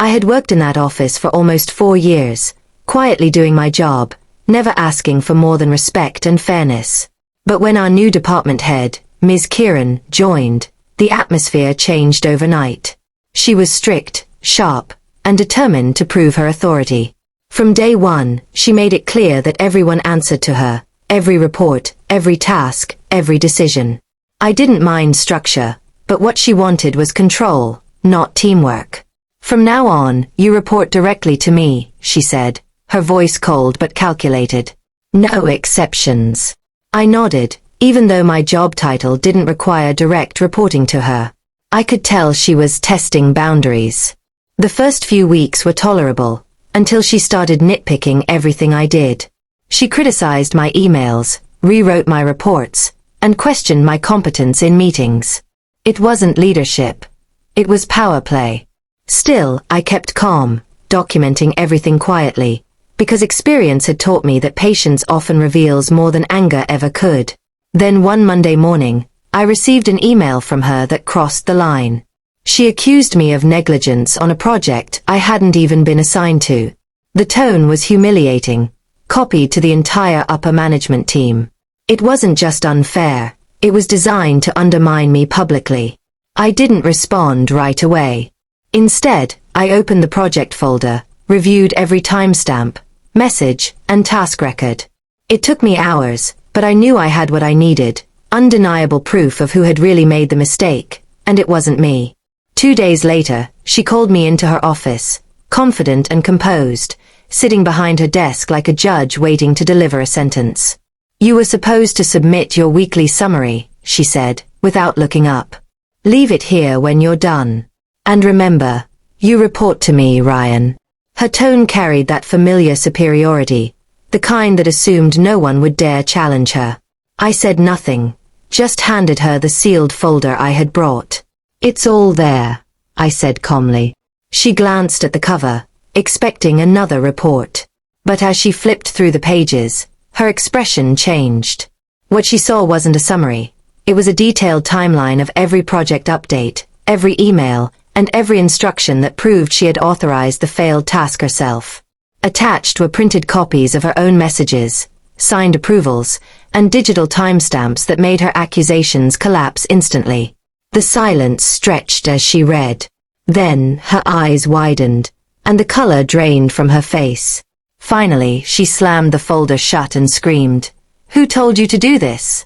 I had worked in that office for almost 4 years, quietly doing my job, never asking for more than respect and fairness. But when our new department head, Ms. Kieran, joined, the atmosphere changed overnight. She was strict, sharp, and determined to prove her authority. From day one, she made it clear that everyone answered to her, every report, every task, every decision. I didn't mind structure, but what she wanted was control, not teamwork. From now on, you report directly to me, she said, her voice cold but calculated. No exceptions. I nodded, even though my job title didn't require direct reporting to her. I could tell she was testing boundaries. The first few weeks were tolerable, until she started nitpicking everything I did. She criticized my emails, rewrote my reports, and questioned my competence in meetings. It wasn't leadership. It was power play. Still, I kept calm, documenting everything quietly, because experience had taught me that patience often reveals more than anger ever could. Then one Monday morning, I received an email from her that crossed the line. She accused me of negligence on a project I hadn't even been assigned to. The tone was humiliating, copied to the entire upper management team. It wasn't just unfair, it was designed to undermine me publicly. I didn't respond right away. Instead, I opened the project folder, reviewed every timestamp, message, and task record. It took me hours, but I knew I had what I needed, undeniable proof of who had really made the mistake, and it wasn't me. 2 days later, she called me into her office, confident and composed, sitting behind her desk like a judge waiting to deliver a sentence. You were supposed to submit your weekly summary, she said, without looking up. Leave it here when you're done. And remember, you report to me, Ryan. Her tone carried that familiar superiority, the kind that assumed no one would dare challenge her. I said nothing, just handed her the sealed folder I had brought. It's all there, I said calmly. She glanced at the cover, expecting another report. But as she flipped through the pages, her expression changed. What she saw wasn't a summary. It was a detailed timeline of every project update, every email, and every instruction that proved she had authorized the failed task herself. Attached were printed copies of her own messages, signed approvals, and digital timestamps that made her accusations collapse instantly. The silence stretched as she read. Then, her eyes widened, and the color drained from her face. Finally, she slammed the folder shut and screamed, "Who told you to do this?"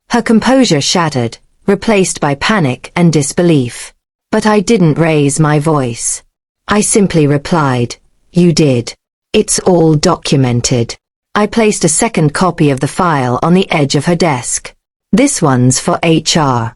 Her composure shattered, replaced by panic and disbelief. But I didn't raise my voice. I simply replied, "You did. It's all documented." I placed a second copy of the file on the edge of her desk. "This one's for HR."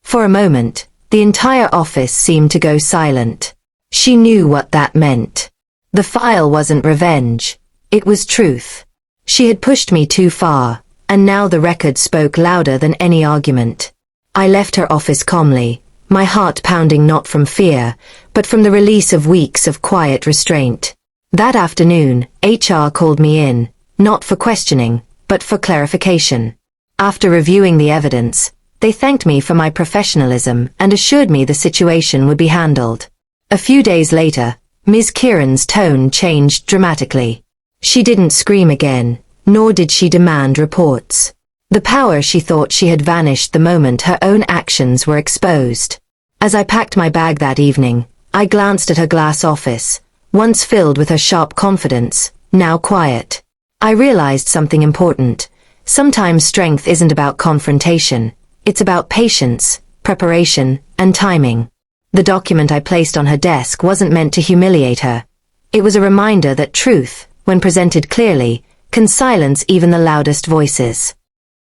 For a moment, the entire office seemed to go silent. She knew what that meant. The file wasn't revenge. It was truth. She had pushed me too far, and now the record spoke louder than any argument. I left her office calmly, my heart pounding not from fear, but from the release of weeks of quiet restraint. That afternoon, HR called me in, not for questioning, but for clarification. After reviewing the evidence, they thanked me for my professionalism and assured me the situation would be handled. A few days later, Ms. Kieran's tone changed dramatically. She didn't scream again, nor did she demand reports. The power she thought she had vanished the moment her own actions were exposed. As I packed my bag that evening, I glanced at her glass office, once filled with her sharp confidence, now quiet. I realized something important. Sometimes strength isn't about confrontation. It's about patience, preparation, and timing. The document I placed on her desk wasn't meant to humiliate her. It was a reminder that truth, when presented clearly, can silence even the loudest voices.